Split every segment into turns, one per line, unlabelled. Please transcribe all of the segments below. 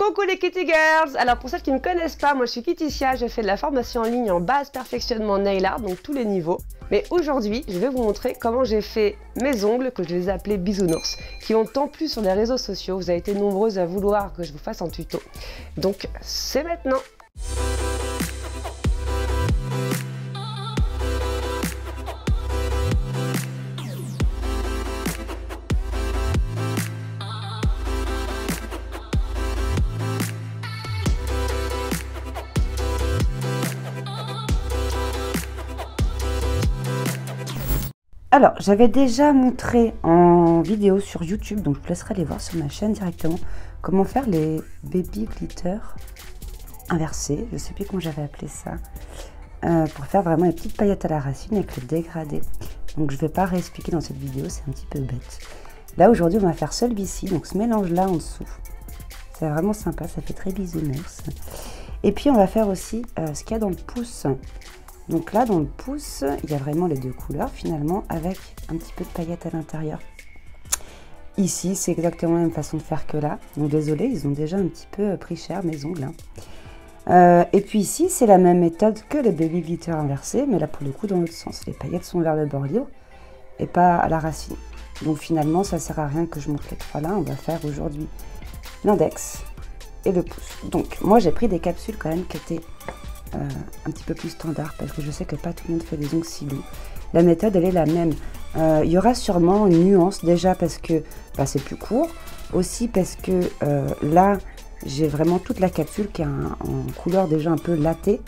Coucou les Kitty Girls! Alors pour celles qui ne me connaissent pas, moi je suis Kittycia, j'ai fait de la formation en ligne en base perfectionnement nail art, donc tous les niveaux. Mais aujourd'hui, je vais vous montrer comment j'ai fait mes ongles, que je les ai appelés bisounours, qui ont tant plu sur les réseaux sociaux. Vous avez été nombreuses à vouloir que je vous fasse un tuto. Donc c'est maintenant!
Alors, j'avais déjà montré en vidéo sur YouTube, donc je vous laisserai aller voir sur ma chaîne directement, comment faire les baby glitter inversés, je ne sais plus comment j'avais appelé ça, pour faire vraiment les petites paillettes à la racine avec le dégradé. Donc je ne vais pas réexpliquer dans cette vidéo, c'est un petit peu bête. Là aujourd'hui on va faire celui-ci, donc ce mélange-là en dessous. C'est vraiment sympa, ça fait très bisounours. Et puis on va faire aussi ce qu'il y a dans le pouce. Donc là, dans le pouce, il y a vraiment les deux couleurs finalement, avec un petit peu de paillettes à l'intérieur. Ici, c'est exactement la même façon de faire que là. Donc désolé, ils ont déjà un petit peu pris cher mes ongles. Et puis ici, c'est la même méthode que les baby glitter inversés, mais là pour le coup dans l'autre sens. Les paillettes sont vers le bord libre et pas à la racine. Donc finalement, ça sert à rien que je montre les trois là. On va faire aujourd'hui l'index et le pouce. Donc moi, j'ai pris des capsules quand même qui étaient un petit peu plus standard parce que je sais que pas tout le monde fait des ongles si longs. La méthode elle est la même. Il y aura sûrement une nuance déjà parce que c'est plus court, aussi parce que là j'ai vraiment toute la capsule qui est en couleur déjà un peu lattée.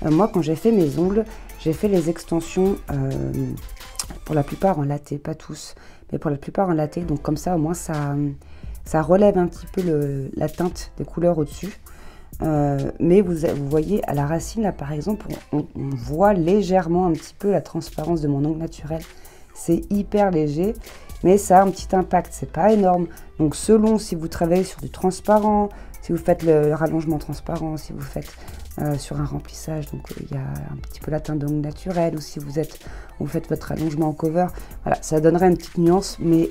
Moi quand j'ai fait mes ongles, j'ai fait les extensions pour la plupart en latté, pas tous, mais pour la plupart en latté, donc comme ça au moins ça relève un petit peu la teinte des couleurs au-dessus. Mais vous voyez à la racine là par exemple on voit légèrement un petit peu la transparence de mon ongle naturel. C'est hyper léger mais ça a un petit impact, c'est pas énorme. Donc selon si vous travaillez sur du transparent, si vous faites le rallongement transparent, si vous faites sur un remplissage, donc il y a un petit peu la teinte d'ongle naturel, ou si vous faites votre allongement en cover, voilà, ça donnerait une petite nuance, mais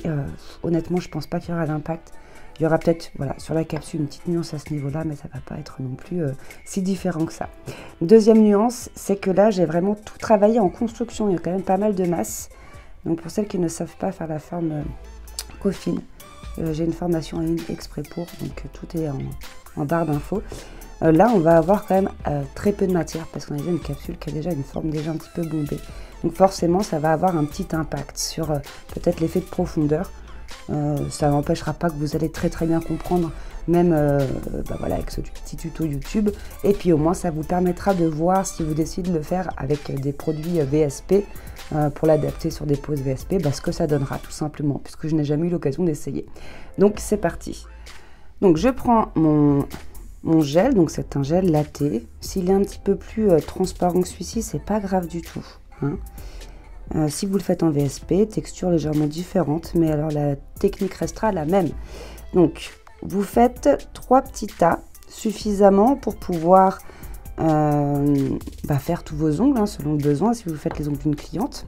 honnêtement je pense pas qu'il y aura d'impact. Il y aura peut-être sur la capsule une petite nuance à ce niveau-là, mais ça ne va pas être non plus si différent que ça. Deuxième nuance, c'est que là, j'ai vraiment tout travaillé en construction. Il y a quand même pas mal de masse. Donc pour celles qui ne savent pas faire la forme coffin, j'ai une formation en ligne exprès pour, donc tout est en barre d'infos. Là, on va avoir quand même très peu de matière parce qu'on a déjà une capsule qui a déjà une forme déjà un petit peu bombée. Donc forcément, ça va avoir un petit impact sur peut-être l'effet de profondeur. Ça n'empêchera pas que vous allez très bien comprendre, même voilà, avec ce petit tuto YouTube. Et puis au moins ça vous permettra de voir si vous décidez de le faire avec des produits VSP pour l'adapter sur des poses VSP, ce que ça donnera tout simplement, puisque je n'ai jamais eu l'occasion d'essayer. Donc c'est parti. Donc je prends mon gel, donc c'est un gel latté. S'il est un petit peu plus transparent que celui-ci, c'est pas grave du tout, hein. Si vous le faites en VSP, texture légèrement différente, mais alors la technique restera la même. Donc, vous faites 3 petits tas, suffisamment pour pouvoir faire tous vos ongles, hein, selon le besoin, si vous faites les ongles d'une cliente.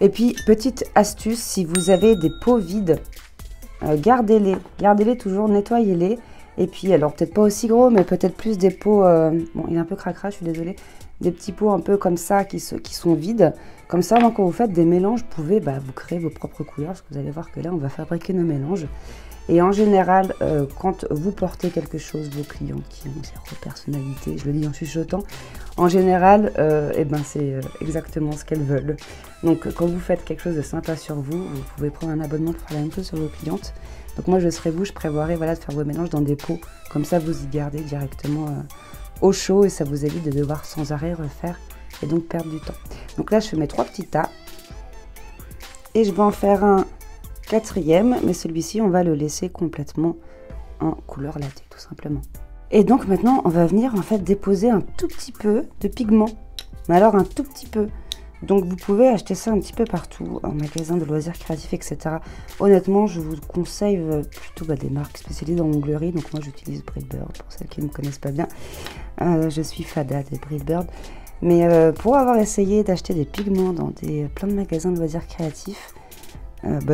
Et puis, petite astuce, si vous avez des pots vides, gardez-les toujours, nettoyez-les. Et puis, alors peut-être pas aussi gros, mais peut-être plus des pots, bon, il est un peu cracra, je suis désolée, des petits pots un peu comme ça qui sont vides. Comme ça, quand vous faites des mélanges, vous pouvez vous créer vos propres couleurs, parce que vous allez voir que là, on va fabriquer nos mélanges. Et en général, quand vous portez quelque chose, vos clients qui ont zéro personnalité, je le dis en chuchotant, en général, c'est exactement ce qu'elles veulent. Donc, quand vous faites quelque chose de sympa sur vous, vous pouvez prendre un abonnement pour faire la même chose sur vos clientes. Donc moi, je serais vous, je prévoirais de faire vos mélanges dans des pots. Comme ça, vous y gardez directement au chaud et ça vous évite de devoir sans arrêt refaire et donc perdre du temps. Donc là, je fais mes 3 petits tas et je vais en faire un 4e, mais celui-ci, on va le laisser complètement en couleur lattée, tout simplement. Et donc maintenant, on va venir en fait déposer un tout petit peu de pigment, mais alors un tout petit peu. Donc vous pouvez acheter ça un petit peu partout, en magasin de loisirs créatifs, etc. Honnêtement, je vous conseille plutôt des marques spécialisées dans l'onglerie. Donc moi, j'utilise Brillbird, pour celles qui ne me connaissent pas bien. Je suis fada des Brillbird. Mais pour avoir essayé d'acheter des pigments dans plein de magasins de loisirs créatifs,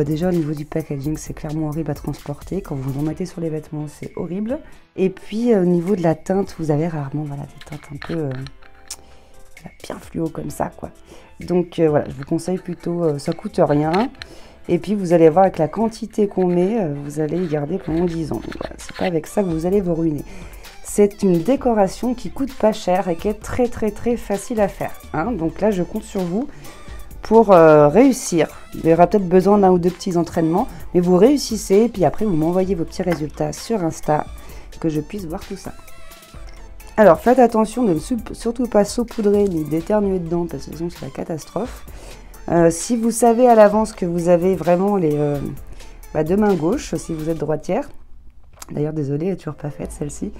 Déjà au niveau du packaging, c'est clairement horrible à transporter. Quand vous en mettez sur les vêtements, c'est horrible. Et puis au niveau de la teinte, vous avez rarement voilà, des teintes un peu bien fluo comme ça, quoi. Donc voilà, je vous conseille plutôt, ça coûte rien. Et puis vous allez voir avec la quantité qu'on met, vous allez y garder pendant 10 ans. Voilà, c'est pas avec ça que vous allez vous ruiner. C'est une décoration qui coûte pas cher et qui est très facile à faire. Hein. Donc là, je compte sur vous pour réussir. Il y aura peut-être besoin d'un ou deux petits entraînements, mais vous réussissez et puis après vous m'envoyez vos petits résultats sur Insta, que je puisse voir tout ça. Alors faites attention de ne surtout pas saupoudrer ni d'éternuer dedans, parce que sinon c'est la catastrophe. Si vous savez à l'avance que vous avez vraiment les deux mains gauches, si vous êtes droitière, d'ailleurs désolée, elle n'est toujours pas faite celle-ci,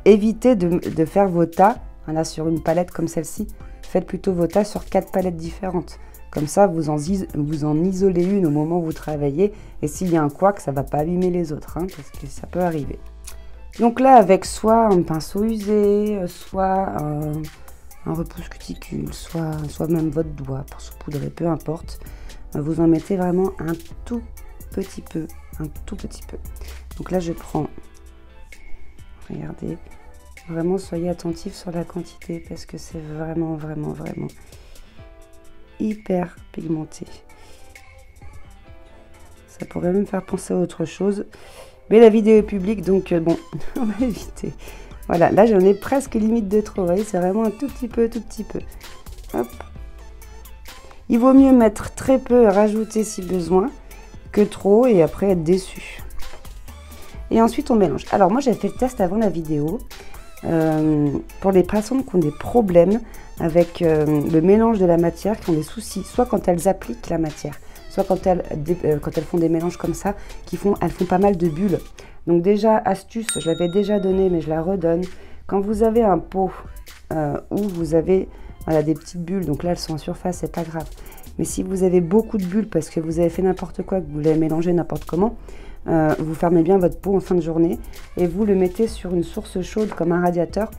évitez de faire vos tas là, sur une palette comme celle-ci. Faites plutôt vos tas sur 4 palettes différentes. Comme ça, vous en isolez une au moment où vous travaillez. Et s'il y a un couac, ça ne va pas abîmer les autres, hein, parce que ça peut arriver. Donc là, avec soit un pinceau usé, soit un repousse cuticule, soit même votre doigt pour saupoudrer, peu importe. Vous en mettez vraiment un tout petit peu. Donc là, je prends... Regardez. Vraiment, soyez attentifs sur la quantité parce que c'est vraiment hyper pigmenté. Ça pourrait même faire penser à autre chose. Mais la vidéo est publique, donc bon, on va éviter. Voilà, là j'en ai presque limite de trop. Vous voyez, c'est vraiment un tout petit peu. Hop. Il vaut mieux mettre très peu et rajouter si besoin que trop et après être déçu. Et ensuite on mélange. Alors moi j'ai fait le test avant la vidéo. Pour les personnes qui ont des problèmes avec le mélange de la matière, qui ont des soucis, soit quand elles appliquent la matière, soit quand elles font des mélanges comme ça, elles font pas mal de bulles. Donc déjà, astuce, je l'avais déjà donné, mais je la redonne. Quand vous avez un pot où vous avez des petites bulles, donc là elles sont en surface, c'est pas grave. Mais si vous avez beaucoup de bulles parce que vous avez fait n'importe quoi, que vous l'avez mélangé n'importe comment, vous fermez bien votre pot en fin de journée et vous le mettez sur une source chaude comme un radiateur.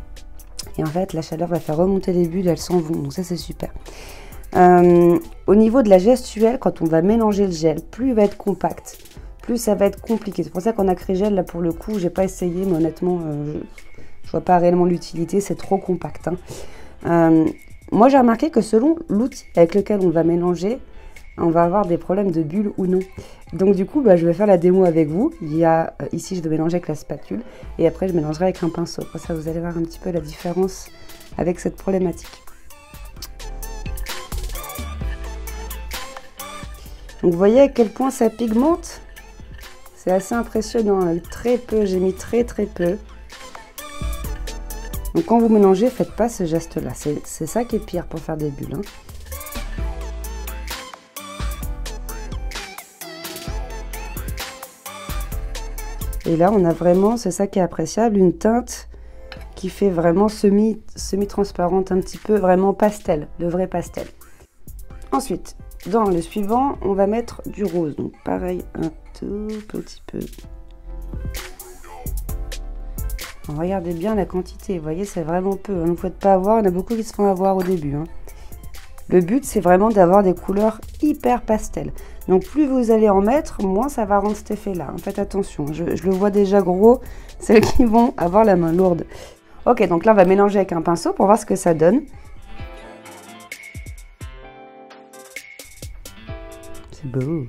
Et en fait, la chaleur va faire remonter les bulles, elles s'en vont. Donc ça, c'est super. Au niveau de la gestuelle, quand on va mélanger le gel, plus il va être compact, plus ça va être compliqué. C'est pour ça qu'on a créé gel. Là, pour le coup, j'ai pas essayé, mais honnêtement, je vois pas réellement l'utilité. C'est trop compact. Hein. Moi, j'ai remarqué que selon l'outil avec lequel on va mélanger, on va avoir des problèmes de bulles ou non. Donc du coup, je vais faire la démo avec vous. Ici, je vais mélanger avec la spatule et après, je mélangerai avec un pinceau. Après ça, vous allez voir un petit peu la différence avec cette problématique. Donc vous voyez à quel point ça pigmente. C'est assez impressionnant. Très peu, j'ai mis très peu. Donc quand vous mélangez, faites pas ce geste-là. C'est ça qui est pire pour faire des bulles. Hein. Et là, on a vraiment, c'est ça qui est appréciable, une teinte qui fait vraiment semi-transparente, un petit peu, vraiment pastel, le vrai pastel. Ensuite, dans le suivant, on va mettre du rose. Donc pareil, un tout petit peu. Alors, regardez bien la quantité, vous voyez, c'est vraiment peu. Hein. Vous ne faites pas avoir, il y en a beaucoup qui se font avoir au début. Hein. Le but, c'est vraiment d'avoir des couleurs hyper pastel. Donc, plus vous allez en mettre, moins ça va rendre cet effet-là. Faites attention, je le vois déjà gros, celles qui vont avoir la main lourde. Ok, donc là, on va mélanger avec un pinceau pour voir ce que ça donne. C'est beau.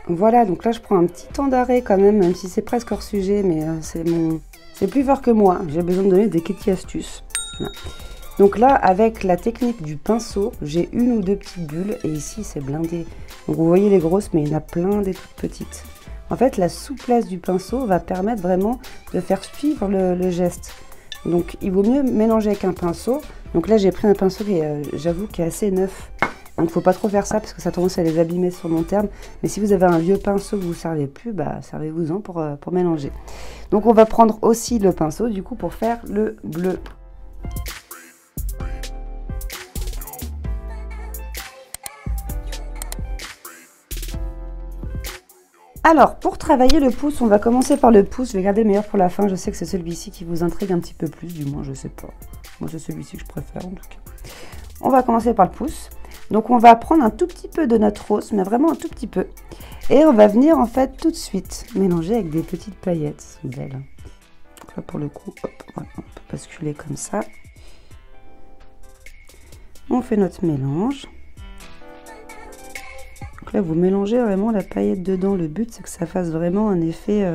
Voilà, donc là, je prends un petit temps d'arrêt quand même si c'est presque hors sujet, mais c'est plus fort que moi. J'ai besoin de donner des petites astuces. Voilà. Donc là, avec la technique du pinceau, j'ai une ou deux petites bulles et ici, c'est blindé. Donc vous voyez les grosses, mais il y en a plein des toutes petites. En fait, la souplesse du pinceau va permettre vraiment de faire suivre le geste. Donc il vaut mieux mélanger avec un pinceau. Donc là, j'ai pris un pinceau qui est, j'avoue, qui est assez neuf. Donc il ne faut pas trop faire ça parce que ça a tendance à les abîmer sur le long terme. Mais si vous avez un vieux pinceau que vous ne servez plus, servez-vous-en pour mélanger. Donc on va prendre aussi le pinceau du coup pour faire le bleu. Alors, pour travailler le pouce, on va commencer par le pouce. Je vais garder le meilleur pour la fin. Je sais que c'est celui-ci qui vous intrigue un petit peu plus, du moins, je sais pas. Moi, c'est celui-ci que je préfère, en tout cas. On va commencer par le pouce. Donc on va prendre un tout petit peu de notre rose, mais vraiment un tout petit peu. Et on va venir en fait tout de suite mélanger avec des petites paillettes. C'est belle. Donc là pour le coup, hop, voilà, on peut basculer comme ça. On fait notre mélange. Donc là vous mélangez vraiment la paillette dedans. Le but c'est que ça fasse vraiment un effet...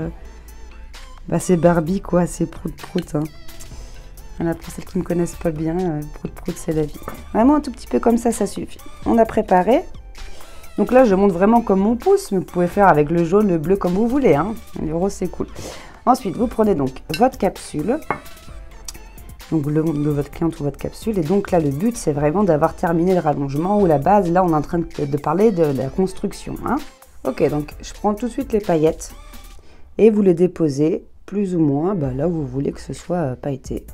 c'est Barbie quoi, c'est prout-prout. Hein. Voilà, pour celles qui ne me connaissent pas bien, prout-prout c'est la vie. Vraiment un tout petit peu comme ça suffit. On a préparé. Donc là je monte vraiment comme mon pouce, mais vous pouvez faire avec le jaune, le bleu comme vous voulez. Hein. Le rose c'est cool. Ensuite vous prenez donc votre capsule. Donc le nom de votre cliente ou votre capsule. Et donc là le but c'est vraiment d'avoir terminé le rallongement ou la base. Là on est en train de parler de la construction. Hein. Ok, donc je prends tout de suite les paillettes et vous les déposez plus ou moins là où vous voulez que ce soit pailleté.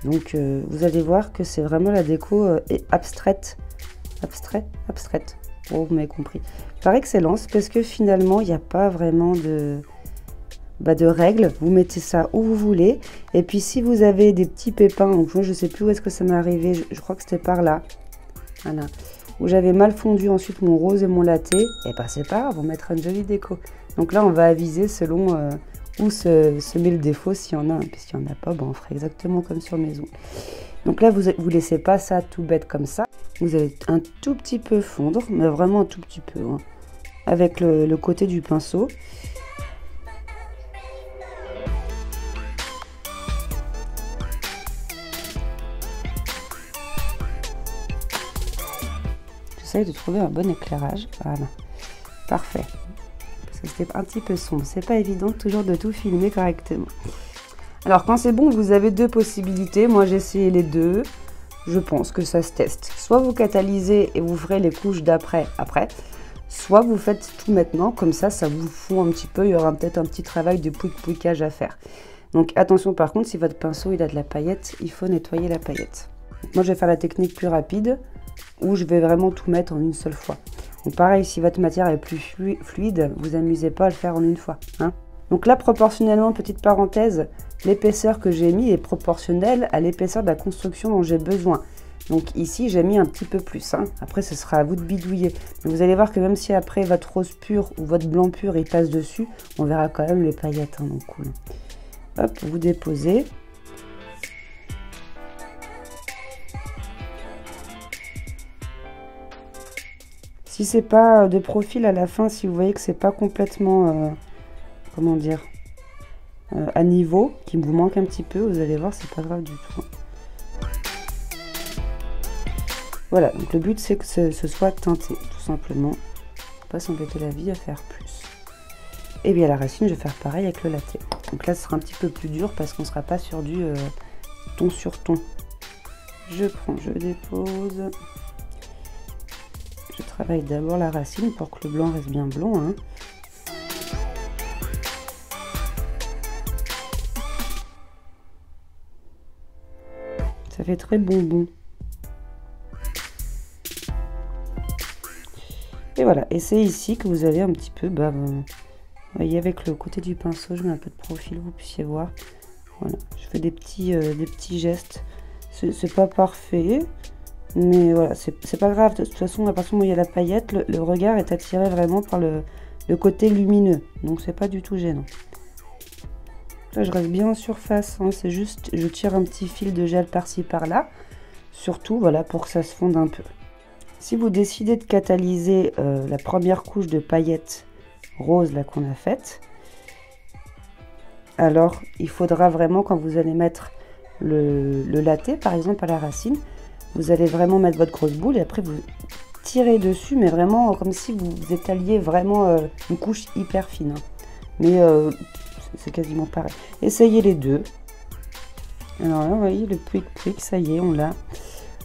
Donc vous allez voir que c'est vraiment la déco abstraite. Abstraite. Oh, vous m'avez compris. Par excellence, parce que finalement, il n'y a pas vraiment de règles. Vous mettez ça où vous voulez. Et puis si vous avez des petits pépins, donc moi je ne sais plus où est-ce que ça m'est arrivé, je crois que c'était par là. Voilà. Où j'avais mal fondu ensuite mon rose et mon latte. Et c'est pas grave, on mettra une jolie déco. Donc là, on va aviser selon... où se met le défaut s'il y en a un, puis s'il n'y en a pas, on fera exactement comme sur mes ongles. Donc là, vous laissez pas ça tout bête comme ça. Vous allez un tout petit peu fondre, mais vraiment un tout petit peu, hein, avec le côté du pinceau. J'essaye de trouver un bon éclairage. Voilà, parfait. C'était un petit peu sombre, c'est pas évident toujours de tout filmer correctement. Alors quand c'est bon, vous avez deux possibilités. Moi j'ai essayé les deux, je pense que ça se teste. Soit vous catalysez et vous ferez les couches d'après après, soit vous faites tout maintenant, comme ça vous fond un petit peu, il y aura peut-être un petit travail de pouic-pouicage à faire. Donc attention par contre, si votre pinceau il a de la paillette, il faut nettoyer la paillette. Moi je vais faire la technique plus rapide, où je vais vraiment tout mettre en une seule fois. Donc pareil, si votre matière est plus fluide, vous amusez pas à le faire en une fois. Hein. Donc là, proportionnellement, petite parenthèse, l'épaisseur que j'ai mis est proportionnelle à l'épaisseur de la construction dont j'ai besoin. Donc ici, j'ai mis un petit peu plus. Hein. Après, ce sera à vous de bidouiller. Mais vous allez voir que même si après votre rose pur ou votre blanc pur, il passe dessus, on verra quand même les paillettes. Hein, donc cool. Hop, vous déposez. Si c'est pas de profil à la fin, si vous voyez que c'est pas complètement, comment dire, à niveau, qu'il vous manque un petit peu, vous allez voir, c'est pas grave du tout. Voilà, donc le but c'est que ce soit teinté, tout simplement. Pas s'embêter la vie à faire plus. Et bien la racine, je vais faire pareil avec le latte. Donc là, ce sera un petit peu plus dur parce qu'on sera pas sur du ton sur ton. Je prends, je dépose. Je travaille d'abord la racine pour que le blanc reste bien blanc. Hein. Ça fait très bonbon. Et voilà, et c'est ici que vous allez un petit peu, vous voyez avec le côté du pinceau, je mets un peu de profil, vous puissiez voir. Voilà, je fais des petits gestes. C'est pas parfait. Mais voilà, c'est pas grave, de toute façon, à partir du moment où il y a la paillette, le regard est attiré vraiment par le côté lumineux. Donc c'est pas du tout gênant. Là, je reste bien en surface, hein, c'est juste, je tire un petit fil de gel par-ci par-là. Surtout, voilà, pour que ça se fonde un peu. Si vous décidez de catalyser la première couche de paillettes rose là qu'on a faite, alors il faudra vraiment, quand vous allez mettre le latte, par exemple, à la racine, vous allez vraiment mettre votre grosse boule et après vous tirez dessus, mais vraiment comme si vous étaliez vraiment une couche hyper fine. Hein. Mais c'est quasiment pareil. Essayez les deux. Alors là, vous voyez le pouic-pouic, ça y est, on l'a.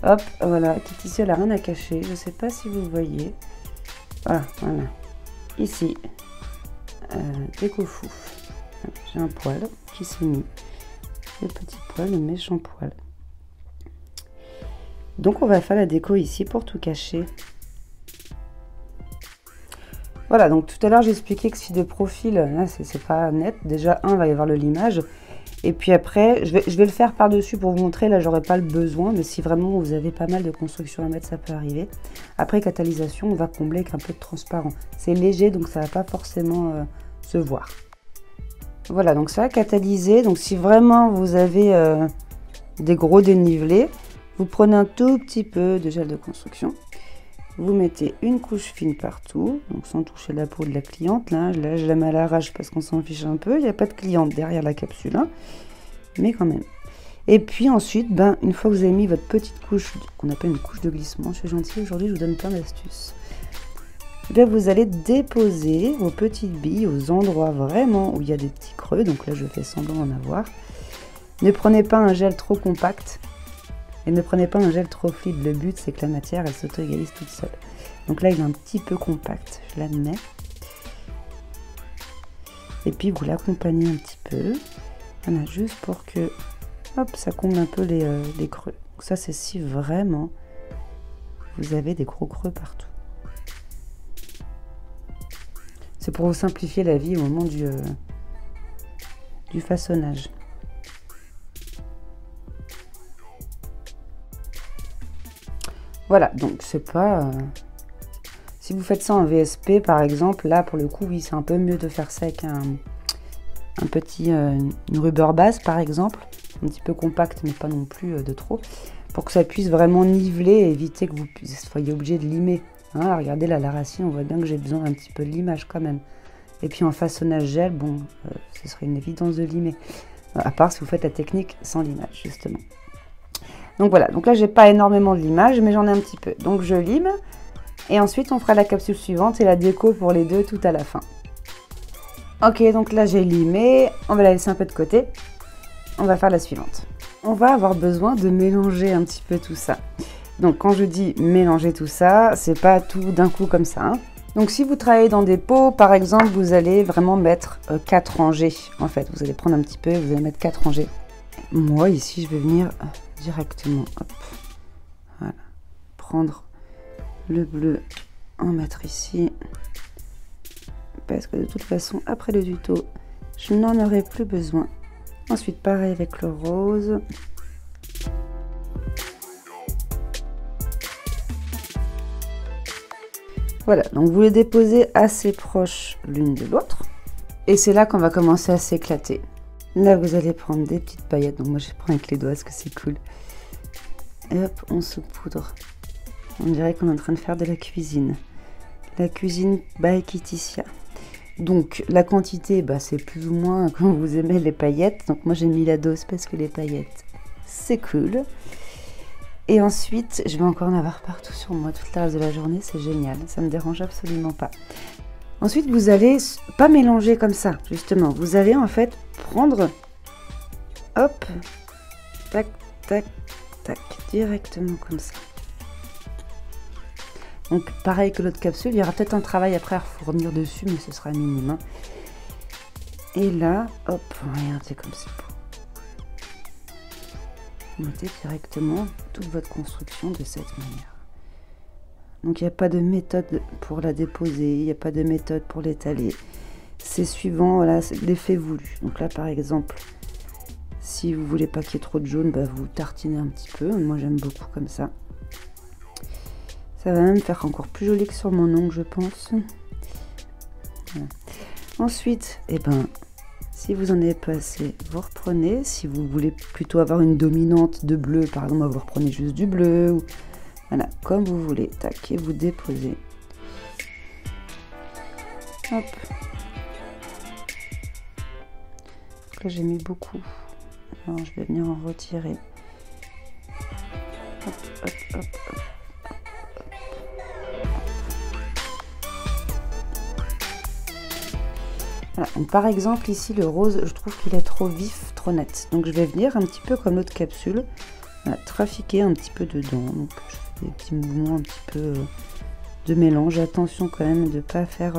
Hop, voilà, ici elle n'a rien à cacher. Je ne sais pas si vous voyez. Voilà, voilà. Ici, déco fou. J'ai un poil qui s'est mis. Le petit poil, le méchant poil. Donc on va faire la déco ici pour tout cacher. Voilà, donc tout à l'heure j'ai expliqué que si de profil, là c'est pas net, déjà il va y avoir le limage. Et puis après, je vais le faire par-dessus pour vous montrer. Là, j'aurais pas le besoin, mais si vraiment vous avez pas mal de construction à mettre, ça peut arriver. Après catalysation, on va combler avec un peu de transparent. C'est léger, donc ça va pas forcément se voir. Voilà, donc ça va catalyser. Donc si vraiment vous avez des gros dénivelés, vous prenez un tout petit peu de gel de construction. Vous mettez une couche fine partout, donc sans toucher la peau de la cliente. Là je la mets à l'arrache parce qu'on s'en fiche un peu. Il n'y a pas de cliente derrière la capsule, hein, mais quand même. Et puis ensuite, une fois que vous avez mis votre petite couche, qu'on appelle une couche de glissement, je suis gentille, aujourd'hui je vous donne plein d'astuces. Vous allez déposer vos petites billes aux endroits vraiment où il y a des petits creux. Donc là, je fais semblant d'en avoir. Ne prenez pas un gel trop compact. Et ne prenez pas un gel trop fluide. Le but, c'est que la matière, elle s'auto-égalise toute seule. Donc là, il est un petit peu compact, je l'admets. Et puis, vous l'accompagnez un petit peu. Voilà, juste pour que hop, ça comble un peu les creux. Donc ça, c'est si vraiment vous avez des gros creux partout. C'est pour vous simplifier la vie au moment du façonnage. Voilà, donc c'est pas... si vous faites ça en VSP par exemple, là pour le coup, oui, c'est un peu mieux de faire ça avec une rubber base par exemple, un petit peu compact mais pas non plus de trop, pour que ça puisse vraiment niveler et éviter que vous soyez obligé de limer. Hein, regardez là, la racine, on voit bien que j'ai besoin un petit peu de limage quand même. Et puis en façonnage gel, bon, ce serait une évidence de limer. À part si vous faites la technique sans limage, justement. Donc voilà, donc là j'ai pas énormément de limage, mais j'en ai un petit peu. Donc je lime, et ensuite on fera la capsule suivante et la déco pour les deux tout à la fin. Ok, donc là j'ai limé, on va la laisser un peu de côté. On va faire la suivante. On va avoir besoin de mélanger un petit peu tout ça. Donc quand je dis mélanger tout ça, c'est pas tout d'un coup comme ça. Hein. Donc si vous travaillez dans des pots, par exemple, vous allez vraiment mettre 4 rangées. En fait, vous allez prendre un petit peu, vous allez mettre 4 rangées. Moi ici, je vais venir directement, hop, voilà, prendre le bleu, en mettre ici. Parce que de toute façon, après le tuto, je n'en aurai plus besoin. Ensuite, pareil avec le rose. Voilà, donc vous les déposez assez proches l'une de l'autre. Et c'est là qu'on va commencer à s'éclater. Là, vous allez prendre des petites paillettes. Donc moi, je vais prendre avec les doigts parce que c'est cool. Et hop, on saupoudre. On dirait qu'on est en train de faire de la cuisine. La cuisine by Kiticia. Donc la quantité, c'est plus ou moins comme vous aimez les paillettes. Donc moi, j'ai mis la dose parce que les paillettes, c'est cool. Et ensuite, je vais encore en avoir partout sur moi toute la reste de la journée, c'est génial, ça me dérange absolument pas. Ensuite, vous allez pas mélanger comme ça, justement. Vous allez en fait prendre, hop, tac, tac, tac, directement comme ça. Donc pareil que l'autre capsule, il y aura peut-être un travail après à refournir dessus, mais ce sera minime. Hein. Et là, hop, regardez comme c'est beau. Vous mettez directement toute votre construction de cette manière. Donc il n'y a pas de méthode pour la déposer, il n'y a pas de méthode pour l'étaler. C'est suivant voilà, l'effet voulu. Donc là par exemple, si vous voulez pas qu'il y ait trop de jaune, vous tartinez un petit peu. Moi j'aime beaucoup comme ça. Ça va même faire encore plus joli que sur mon ongle, je pense. Voilà. Ensuite, si vous en avez pas assez, vous reprenez. Si vous voulez plutôt avoir une dominante de bleu, par exemple, vous reprenez juste du bleu. Ou... Voilà, comme vous voulez. Tac, et vous déposez. Hop. Là, j'ai mis beaucoup. Alors, je vais venir en retirer. Hop, hop, hop, hop. Voilà. Donc, par exemple ici le rose, je trouve qu'il est trop vif, trop net. Donc je vais venir un petit peu comme l'autre capsule, trafiquer un petit peu dedans. Donc je fais des petits mouvements un petit peu de mélange. Attention quand même de ne pas faire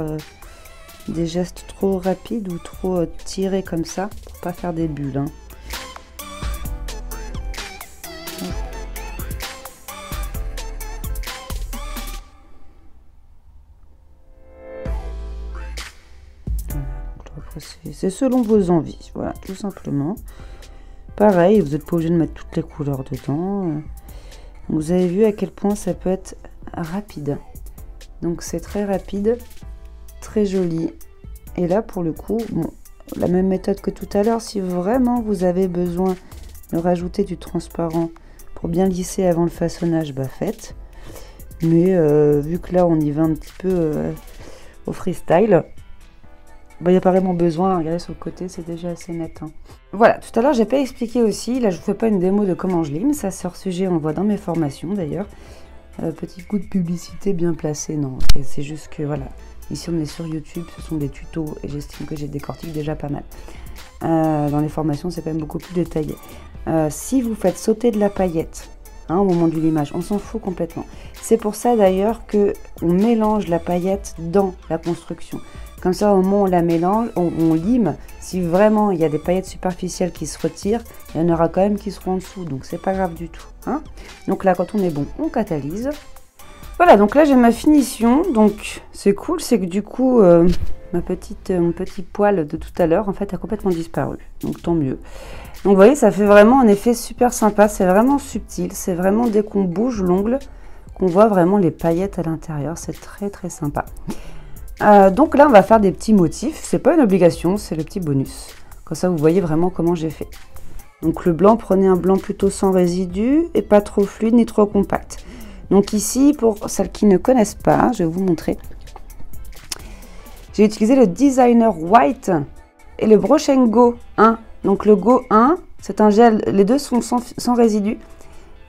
des gestes trop rapides ou trop tirés comme ça, pour pas faire des bulles. Hein. C'est selon vos envies, voilà, tout simplement. Pareil, vous n'êtes pas obligé de mettre toutes les couleurs dedans. Vous avez vu à quel point ça peut être rapide. Donc c'est très rapide, très joli. Et là pour le coup, bon, la même méthode que tout à l'heure, si vraiment vous avez besoin de rajouter du transparent pour bien lisser avant le façonnage, bah faites. Mais vu que là on y va un petit peu au freestyle, il n'y a pas vraiment besoin. Regardez sur le côté, c'est déjà assez net. Hein. Voilà, tout à l'heure j'ai pas expliqué aussi, là je ne vous fais pas une démo de comment je lime, ça c'est hors sujet, on le voit dans mes formations d'ailleurs. Petit coup de publicité bien placé, non, c'est juste que voilà, ici on est sur YouTube, ce sont des tutos et j'estime que j'ai décortique déjà pas mal. Dans les formations c'est quand même beaucoup plus détaillé. Si vous faites sauter de la paillette, hein, au moment du limage, on s'en fout complètement. C'est pour ça d'ailleurs que on mélange la paillette dans la construction. Comme ça, au moment où on la mélange, on lime. Si vraiment il y a des paillettes superficielles qui se retirent, il y en aura quand même qui seront en dessous. Donc c'est pas grave du tout. Hein. Donc là, quand on est bon, on catalyse. Voilà, donc là j'ai ma finition. Donc c'est cool, c'est que du coup, mon petit poil de tout à l'heure, en fait, a complètement disparu. Donc tant mieux. Donc vous voyez, ça fait vraiment un effet super sympa. C'est vraiment subtil. C'est vraiment dès qu'on bouge l'ongle, qu'on voit vraiment les paillettes à l'intérieur. C'est très très sympa. Donc là on va faire des petits motifs, c'est pas une obligation, c'est le petit bonus. Comme ça vous voyez vraiment comment j'ai fait. Donc le blanc, prenez un blanc plutôt sans résidus et pas trop fluide ni trop compact. Donc ici, pour celles qui ne connaissent pas, je vais vous montrer. J'ai utilisé le Designer White et le Brush & Go 1. Donc le Go 1, c'est un gel, les deux sont sans résidus.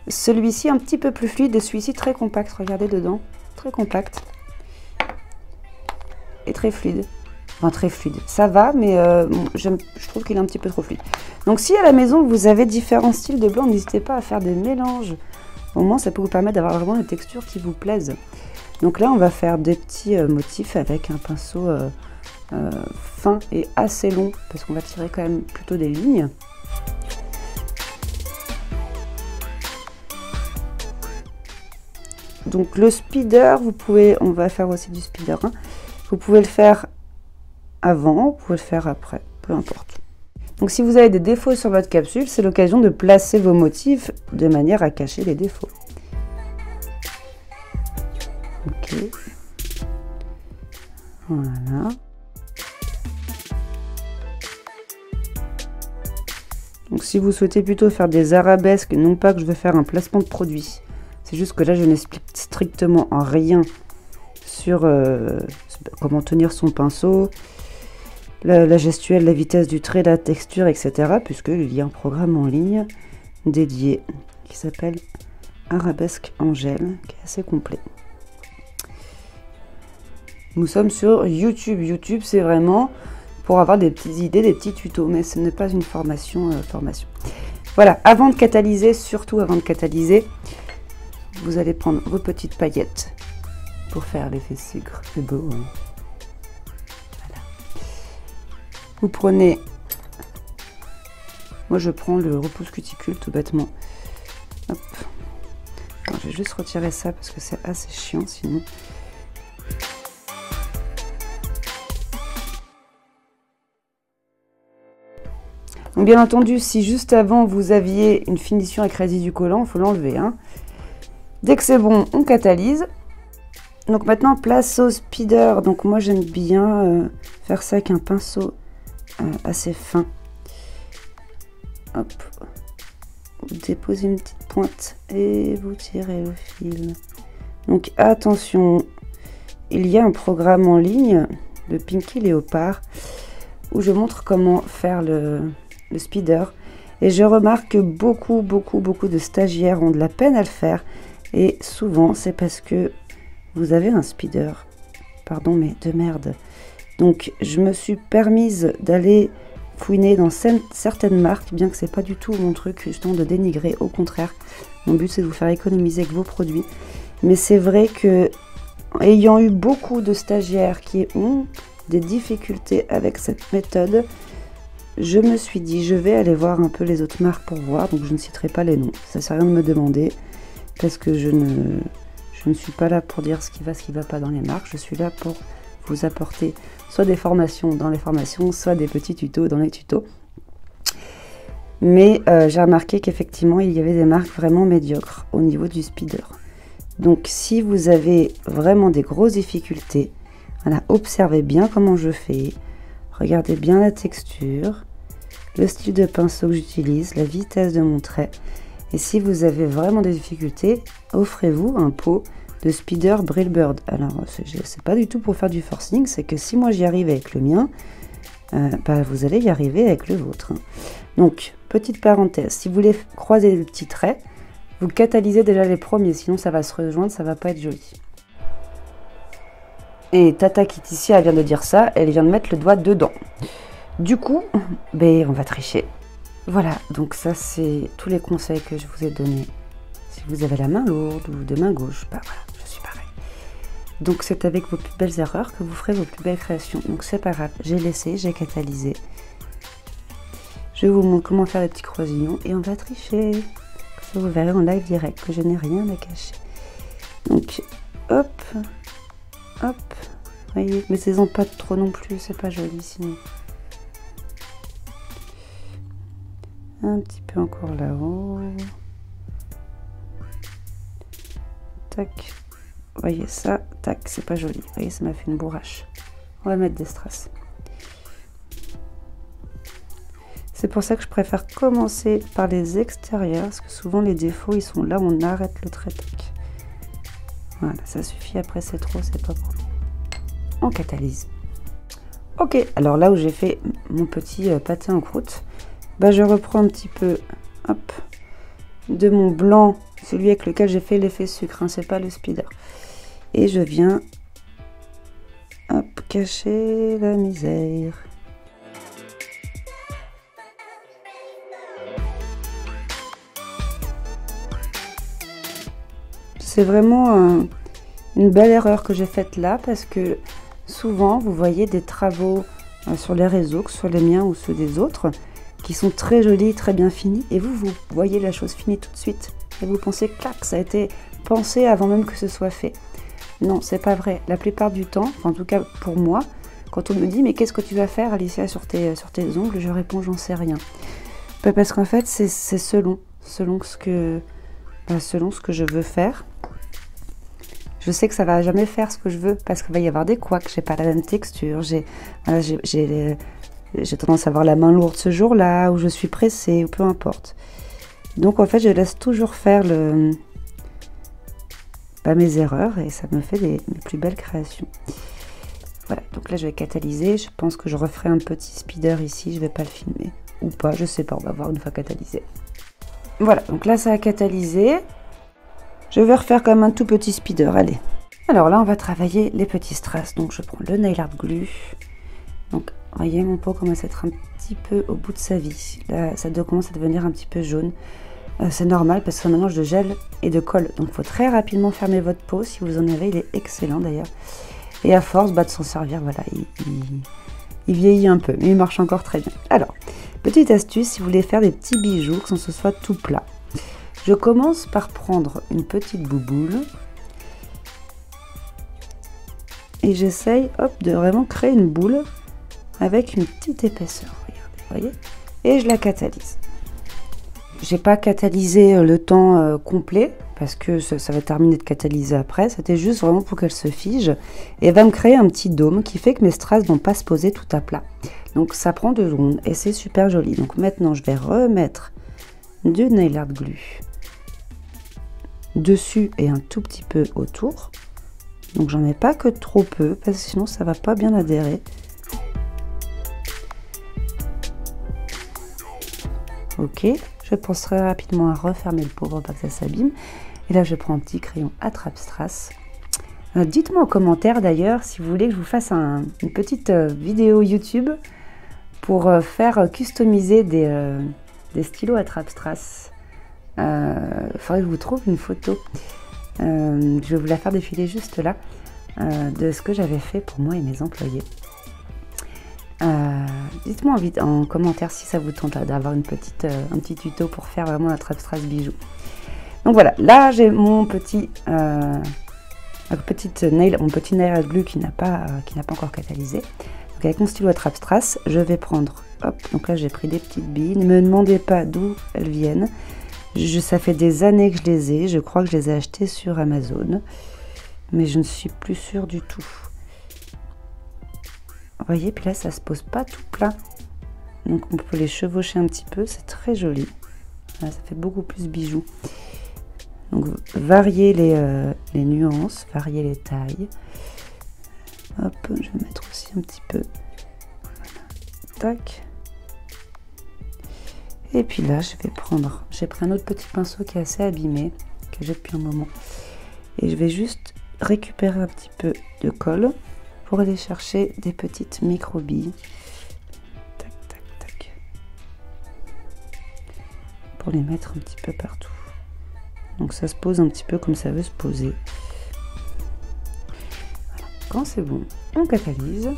Celui-ci un petit peu plus fluide et celui-ci très compact, regardez dedans, très compact. Et très fluide, enfin très fluide, ça va, mais je trouve qu'il est un petit peu trop fluide. Donc si à la maison vous avez différents styles de blanc, n'hésitez pas à faire des mélanges. Au moins ça peut vous permettre d'avoir vraiment des textures qui vous plaisent. Donc là on va faire des petits motifs avec un pinceau fin et assez long, parce qu'on va tirer quand même plutôt des lignes. Donc le speeder, on va faire aussi du speeder, hein. Vous pouvez le faire avant, vous pouvez le faire après, peu importe. Donc si vous avez des défauts sur votre capsule, c'est l'occasion de placer vos motifs de manière à cacher les défauts. Ok. Voilà. Donc si vous souhaitez plutôt faire des arabesques, non pas que je veux faire un placement de produit, c'est juste que là je n'explique strictement en rien sur comment tenir son pinceau, la gestuelle, la vitesse du trait, la texture, etc. Puisqu'il y a un programme en ligne dédié qui s'appelle Arabesque Angèle, qui est assez complet. Nous sommes sur YouTube. YouTube, c'est vraiment pour avoir des petites idées, des petits tutos, mais ce n'est pas une formation. Voilà, avant de catalyser, surtout avant de catalyser, vous allez prendre vos petites paillettes pour faire l'effet sucre. C'est beau, hein. Voilà. Vous prenez, moi je prends le repousse cuticule tout bêtement. Hop. Alors, je vais juste retirer ça parce que c'est assez chiant sinon. Donc bien entendu, si juste avant vous aviez une finition avec résidu collant, il faut l'enlever, hein. Dès que c'est bon, on catalyse. Donc maintenant, place au speeder. Donc moi, j'aime bien faire ça avec un pinceau assez fin. Hop. Vous déposez une petite pointe et vous tirez le fil. Donc attention, il y a un programme en ligne de Pinky Léopard où je montre comment faire le speeder. Et je remarque que beaucoup de stagiaires ont de la peine à le faire. Et souvent, c'est parce que vous avez un speeder, pardon, mais de merde. Donc, je me suis permise d'aller fouiner dans certaines marques, bien que c'est pas du tout mon truc, justement, de dénigrer. Au contraire, mon but, c'est de vous faire économiser avec vos produits. Mais c'est vrai que, ayant eu beaucoup de stagiaires qui ont des difficultés avec cette méthode, je me suis dit, je vais aller voir un peu les autres marques pour voir. Donc, je ne citerai pas les noms. Ça ne sert à rien de me demander, parce que je ne suis pas là pour dire ce qui va pas dans les marques. Je suis là pour vous apporter soit des formations dans les formations, soit des petits tutos dans les tutos. Mais j'ai remarqué qu'effectivement, il y avait des marques vraiment médiocres au niveau du speeder. Donc, si vous avez vraiment des grosses difficultés, voilà, observez bien comment je fais. Regardez bien la texture, le style de pinceau que j'utilise, la vitesse de mon trait. Et si vous avez vraiment des difficultés, offrez-vous un pot de speeder Brillbird. Alors, c'est pas du tout pour faire du forcing, c'est que si moi j'y arrive avec le mien, vous allez y arriver avec le vôtre. Donc, petite parenthèse, si vous voulez croiser les petits traits, vous catalysez déjà les premiers, sinon ça va se rejoindre, ça va pas être joli. Et Tata Kitticia, elle vient de dire ça, elle vient de mettre le doigt dedans. Du coup, on va tricher. Voilà, donc ça c'est tous les conseils que je vous ai donnés. Si vous avez la main lourde ou de main gauche, voilà, je suis pareil. Donc c'est avec vos plus belles erreurs que vous ferez vos plus belles créations. Donc c'est pas grave, j'ai laissé, j'ai catalysé. Je vous montre comment faire les petits croisillons et on va tricher. Ça vous verrez en live direct que je n'ai rien à cacher. Donc hop, hop, voyez, mettez-en pas trop non plus, c'est pas joli sinon. Un petit peu encore là-haut. Tac. Vous voyez ça, tac, c'est pas joli. Vous voyez, ça m'a fait une bourrache. On va mettre des strass. C'est pour ça que je préfère commencer par les extérieurs, parce que souvent les défauts, ils sont là où on arrête le trait. Tac. Voilà, ça suffit. Après, c'est trop, c'est pas bon. On catalyse. Ok, alors là où j'ai fait mon petit pâté en croûte, je reprends un petit peu, hop, de mon blanc, celui avec lequel j'ai fait l'effet sucre, hein, c'est pas le speeder. Et je viens, hop, cacher la misère. C'est vraiment une belle erreur que j'ai faite là, parce que souvent, vous voyez des travaux sur les réseaux, que ce soit les miens ou ceux des autres, qui sont très jolis, très bien finis, et vous voyez la chose finie tout de suite, et vous pensez, clac, ça a été pensé avant même que ce soit fait. Non, c'est pas vrai. La plupart du temps, enfin, en tout cas pour moi, quand on me dit, mais qu'est-ce que tu vas faire, Alicia, sur tes ongles, je réponds, j'en sais rien. Parce qu'en fait, c'est selon ce que je veux faire. Je sais que ça va jamais faire ce que je veux, parce qu'il va y avoir des couacs, j'ai pas la même texture, j'ai tendance à avoir la main lourde ce jour-là, ou je suis pressée, ou peu importe. Donc en fait, je laisse toujours faire mes erreurs, et ça me fait mes plus belles créations. Voilà, donc là je vais catalyser, je pense que je referai un petit speeder ici, je vais pas le filmer, ou pas, je sais pas, on va voir une fois catalysé. Voilà, donc là ça a catalysé. Je vais refaire comme un tout petit speeder, allez. Alors là, on va travailler les petits strass. Donc je prends le nail art glue. Donc, vous voyez, mon pot commence à être un petit peu au bout de sa vie. Là, ça commence à devenir un petit peu jaune. C'est normal parce que c'est un mélange de gel et de colle. Donc, il faut très rapidement fermer votre pot. Si vous en avez, il est excellent d'ailleurs. Et à force de s'en servir, voilà, il vieillit un peu, mais il marche encore très bien. Alors, petite astuce, si vous voulez faire des petits bijoux, que ce soit tout plat. Je commence par prendre une petite bouboule et j'essaye, hop, de vraiment créer une boule avec une petite épaisseur. Regardez, voyez, et je la catalyse. J'ai pas catalysé le temps complet parce que ça va terminer de catalyser après. C'était juste vraiment pour qu'elle se fige et elle va me créer un petit dôme qui fait que mes strass vont pas se poser tout à plat. Donc ça prend 2 secondes et c'est super joli. Donc maintenant je vais remettre du nail art glue dessus et un tout petit peu autour. Donc j'en mets pas que trop peu parce que sinon ça va pas bien adhérer. Ok, je penserai rapidement à refermer le pot pour pas que ça s'abîme. Et là je prends un petit crayon attrape strass. Dites-moi en commentaire d'ailleurs si vous voulez que je vous fasse une petite vidéo YouTube pour faire customiser des stylos attrape strass. Il faudrait que je vous trouve une photo. Je vais vous la faire défiler juste là de ce que j'avais fait pour moi et mes employés. Dites-moi en commentaire si ça vous tente d'avoir un petit tuto pour faire vraiment la trap strass bijou. Donc voilà, là j'ai mon petit nail art glue qui n'a pas encore catalysé. Donc Donc avec mon stylo à trappe strass, je vais prendre, hop, donc là j'ai pris des petites billes. Ne me demandez pas d'où elles viennent. Ça fait des années que je les ai. Je crois que je les ai achetées sur Amazon. Mais je ne suis plus sûre du tout. Vous voyez, puis là ça se pose pas tout plat. Donc on peut les chevaucher un petit peu. C'est très joli. Là, ça fait beaucoup plus bijoux. Donc variez les nuances, variez les tailles. Hop, je vais mettre aussi un petit peu. Voilà. Tac. Et puis là, j'ai pris un autre petit pinceau qui est assez abîmé, que j'ai depuis un moment. Et je vais juste récupérer un petit peu de colle pour aller chercher des petites micro-billes. Tac, tac, tac. Pour les mettre un petit peu partout. Donc ça se pose un petit peu comme ça veut se poser. Voilà. Quand c'est bon, on catalyse.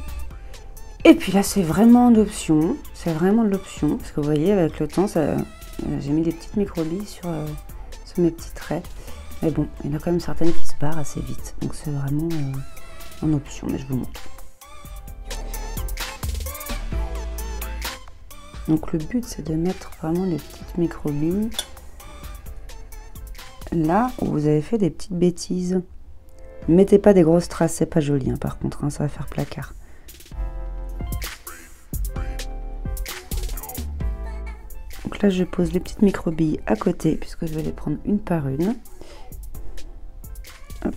Et puis là, c'est vraiment d'option. C'est vraiment de l'option. Parce que vous voyez, avec le temps, j'ai mis des petites micro-billes sur mes petits traits. Mais bon, il y en a quand même certaines qui se barrent assez vite. Donc c'est vraiment en option. Mais je vous montre. Donc le but, c'est de mettre vraiment des petites micro-billes là où vous avez fait des petites bêtises. Ne mettez pas des grosses traces, c'est pas joli. Hein, par contre, hein, ça va faire placard. Donc là, je pose les petites micro-billes à côté, puisque je vais les prendre une par une. Hop.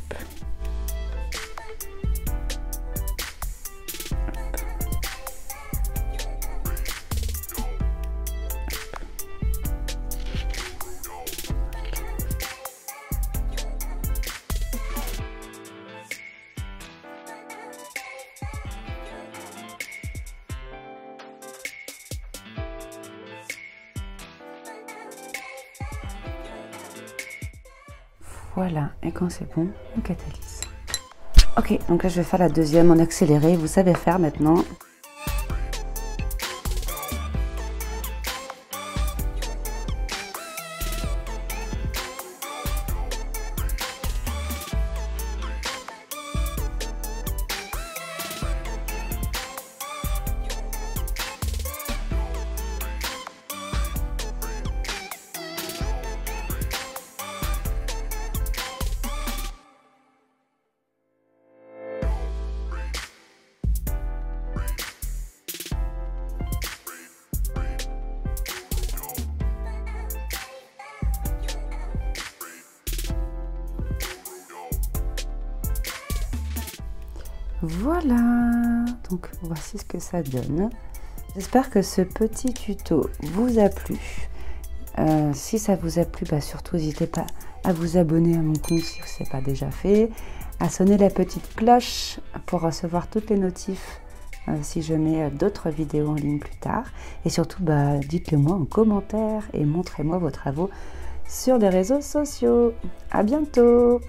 Voilà, et quand c'est bon, on catalyse. Ok, donc là je vais faire la deuxième en accéléré, vous savez faire maintenant. Voilà, donc voici ce que ça donne. J'espère que ce petit tuto vous a plu. Si ça vous a plu, surtout n'hésitez pas à vous abonner à mon compte si ce n'est pas déjà fait, à sonner la petite cloche pour recevoir toutes les notifs si je mets d'autres vidéos en ligne plus tard. Et surtout, dites-le moi en commentaire et montrez-moi vos travaux sur les réseaux sociaux. À bientôt!